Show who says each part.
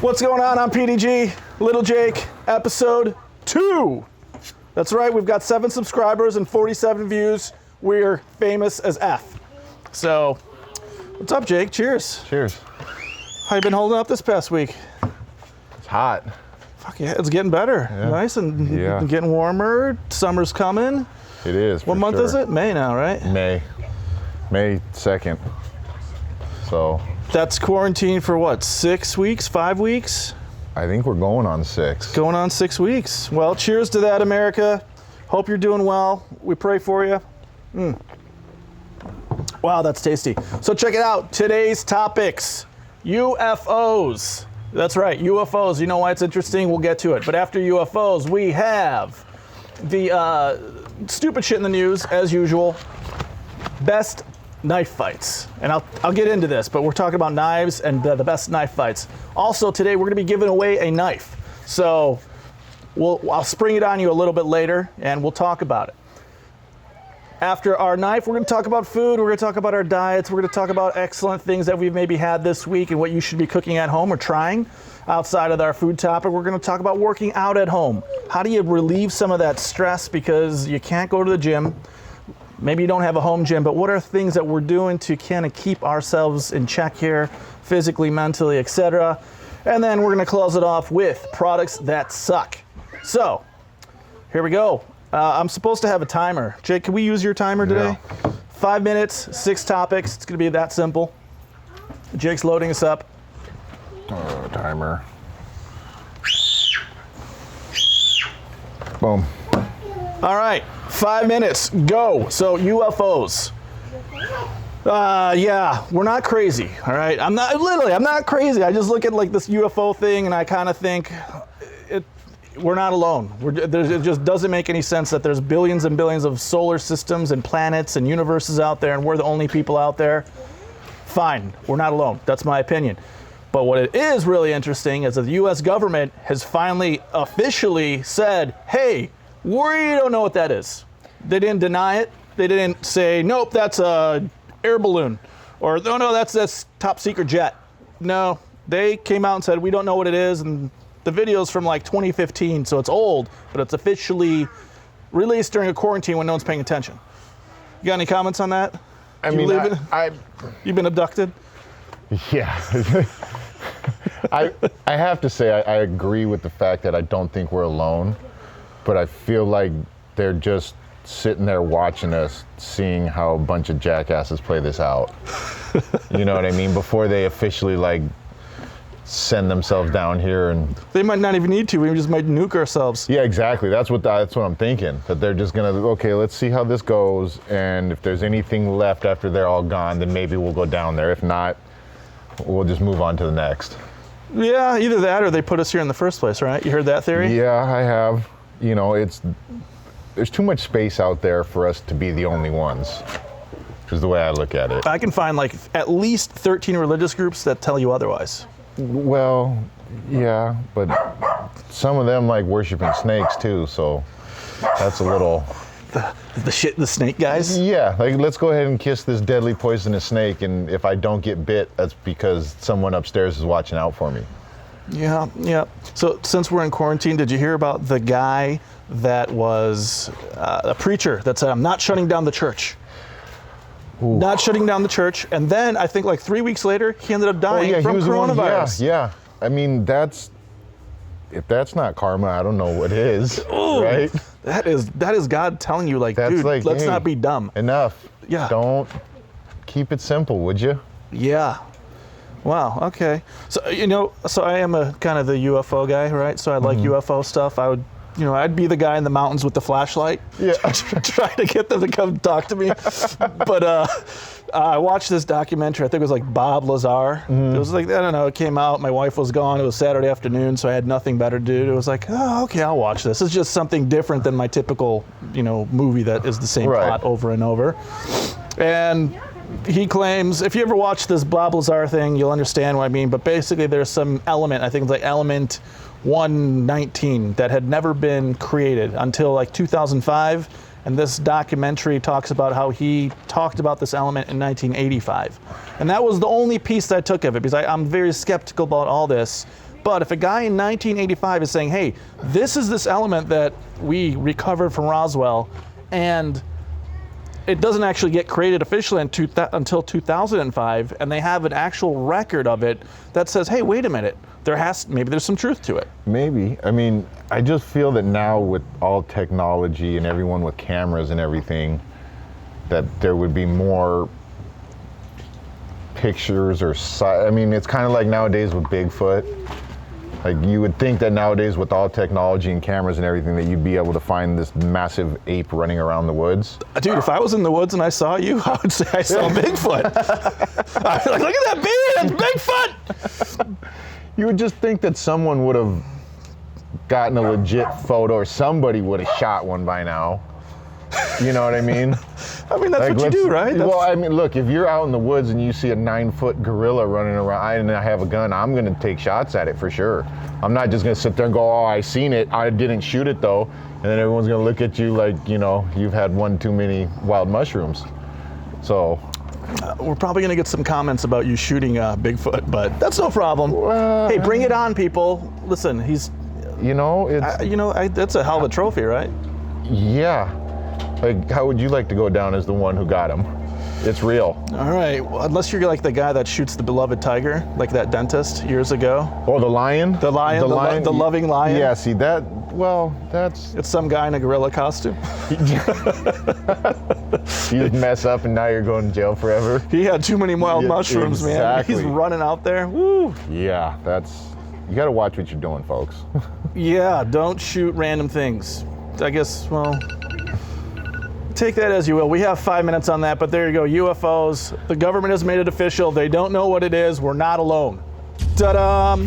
Speaker 1: What's going on? I'm PDG, Little Jake, episode 2. That's right, we've got 7 subscribers and 47 views. We're famous as F. So, what's up, Jake? Cheers.
Speaker 2: Cheers.
Speaker 1: How you been holding up this past week?
Speaker 2: It's hot.
Speaker 1: Fuck yeah, it's getting better.
Speaker 2: Yeah.
Speaker 1: Nice and getting warmer. Summer's coming.
Speaker 2: It is.
Speaker 1: What month is it? May now, right?
Speaker 2: May 2nd. So.
Speaker 1: That's quarantine for what, 6 weeks, 5 weeks?
Speaker 2: I think we're going on 6.
Speaker 1: Going on 6 weeks. Well, cheers to that, America. Hope you're doing well. We pray for you. Wow, that's tasty. So check it out. Today's topics, UFOs. That's right, UFOs. You know why it's interesting? We'll get to it. But after UFOs, we have the stupid shit in the news, as usual. Best knife fights. And I'll get into this, but we're talking about knives and the best knife fights. Also, today we're going to be giving away a knife. So I'll spring it on you a little bit later, and we'll talk about it. After our knife, we're going to talk about food, we're going to talk about our diets, we're going to talk about excellent things that we've maybe had this week and what you should be cooking at home or trying. Outside of our food topic, we're going to talk about working out at home. How do you relieve some of that stress because you can't go to the gym? Maybe you don't have a home gym, but what are things that we're doing to kind of keep ourselves in check here, physically, mentally, etc.? And then we're going to close it off with products that suck. So, here we go. I'm supposed to have a timer. Jake, can we use your timer today?
Speaker 2: Yeah.
Speaker 1: 5 minutes, 6 topics. It's going to be that simple. Jake's loading us up.
Speaker 2: Timer. Boom.
Speaker 1: All right, 5 minutes, go. So UFOs. Yeah, we're not crazy, all right? I'm not crazy. I just look at like this UFO thing and I kind of think we're not alone. It just doesn't make any sense that there's billions and billions of solar systems and planets and universes out there and we're the only people out there. Fine, we're not alone. That's my opinion. But what it is really interesting is that the US government has finally officially said, hey, we don't know what that is. They didn't deny it. They didn't say, nope, that's a air balloon. Or, no, that's top secret jet. No, they came out and said, we don't know what it is. And the video's from like 2015, so it's old, but it's officially released during a quarantine when no one's paying attention. You got any comments on that? You've been abducted?
Speaker 2: Yeah. I have to say, I agree with the fact that I don't think we're alone. But I feel like they're just sitting there watching us, seeing how a bunch of jackasses play this out. You know what I mean? Before they officially like send themselves down here, and
Speaker 1: they might not even need to. We just might nuke ourselves.
Speaker 2: Yeah, exactly. That's what I'm thinking. That they're just gonna let's see how this goes, and if there's anything left after they're all gone, then maybe we'll go down there. If not, we'll just move on to the next.
Speaker 1: Yeah, either that or they put us here in the first place, right? You heard that theory?
Speaker 2: Yeah, I have. You know, there's too much space out there for us to be the only ones, which is the way I look at it.
Speaker 1: I can find like at least 13 religious groups that tell you otherwise.
Speaker 2: Well, yeah, but some of them like worshiping snakes too, so that's a little...
Speaker 1: The snake guys?
Speaker 2: Yeah, like let's go ahead and kiss this deadly poisonous snake, and if I don't get bit, that's because someone upstairs is watching out for me.
Speaker 1: Yeah. So since we're in quarantine, did you hear about the guy that was a preacher that said, I'm not shutting down the church? Ooh. Not shutting down the church. And then I think like 3 weeks later, he ended up dying from coronavirus.
Speaker 2: Yeah. I mean, if that's not karma, I don't know what is.
Speaker 1: Ooh,
Speaker 2: right?
Speaker 1: That is God telling you, like,
Speaker 2: that's
Speaker 1: dude,
Speaker 2: like,
Speaker 1: let's
Speaker 2: hey,
Speaker 1: not be dumb.
Speaker 2: Enough.
Speaker 1: Yeah.
Speaker 2: Don't keep it simple, would you?
Speaker 1: Yeah. Wow, okay. So, so I am a kind of the UFO guy, right? So I like UFO stuff. I'd be the guy in the mountains with the flashlight.
Speaker 2: Yeah.
Speaker 1: Trying to get them to come talk to me. But I watched this documentary. I think it was like Bob Lazar. It was like, I don't know, it came out. My wife was gone. It was Saturday afternoon, so I had nothing better to do. It was like, oh, okay, I'll watch this. It's just something different than my typical, movie that is the same plot over and over. And he claims, if you ever watch this Bob Lazar thing, you'll understand what I mean. But basically, there's some element, I think it's like element 119, that had never been created until like 2005. And this documentary talks about how he talked about this element in 1985. And that was the only piece that I took of it, because I'm very skeptical about all this. But if a guy in 1985 is saying, hey, this is this element that we recovered from Roswell, and it doesn't actually get created officially until 2005, and they have an actual record of it that says, hey, wait a minute, maybe there's some truth to it.
Speaker 2: Maybe. I mean, I just feel that now with all technology and everyone with cameras and everything, that there would be more pictures or I mean, it's kind of like nowadays with Bigfoot. Like, you would think that nowadays with all technology and cameras and everything that you'd be able to find this massive ape running around the woods.
Speaker 1: Dude, if I was in the woods and I saw you, I would say I saw Bigfoot. I'd be like, look at that beard, it's Bigfoot!
Speaker 2: You would just think that someone would have gotten a legit photo, or somebody would have shot one by now. You know what I mean?
Speaker 1: I mean, that's what you do, right?
Speaker 2: Well, I mean, look, if you're out in the woods and you see a 9-foot gorilla running around and I have a gun, I'm going to take shots at it for sure. I'm not just going to sit there and go, oh, I seen it, I didn't shoot it though. And then everyone's going to look at you like, you know, you've had one too many wild mushrooms. So.
Speaker 1: We're probably going to get some comments about you shooting Bigfoot, but that's no problem. Hey, bring it on, people. Listen, he's.
Speaker 2: You know, it's.
Speaker 1: That's a hell of a trophy, right?
Speaker 2: Yeah. Like, how would you like to go down as the one who got him? It's real.
Speaker 1: All right. Well, unless you're like the guy that shoots the beloved tiger, like that dentist years ago.
Speaker 2: Oh, the lion?
Speaker 1: The lion, the loving lion?
Speaker 2: Yeah, see that, well, that's...
Speaker 1: It's some guy in a gorilla costume.
Speaker 2: You mess up and now you're going to jail forever.
Speaker 1: He had too many wild mushrooms,
Speaker 2: exactly.
Speaker 1: Man. He's running out there. Woo!
Speaker 2: Yeah, you got to watch what you're doing, folks.
Speaker 1: Yeah, don't shoot random things. I guess, well... Take that as you will. We have 5 minutes on that, but there you go. UFOs. The government has made it official. They don't know what it is. We're not alone. Ta-da!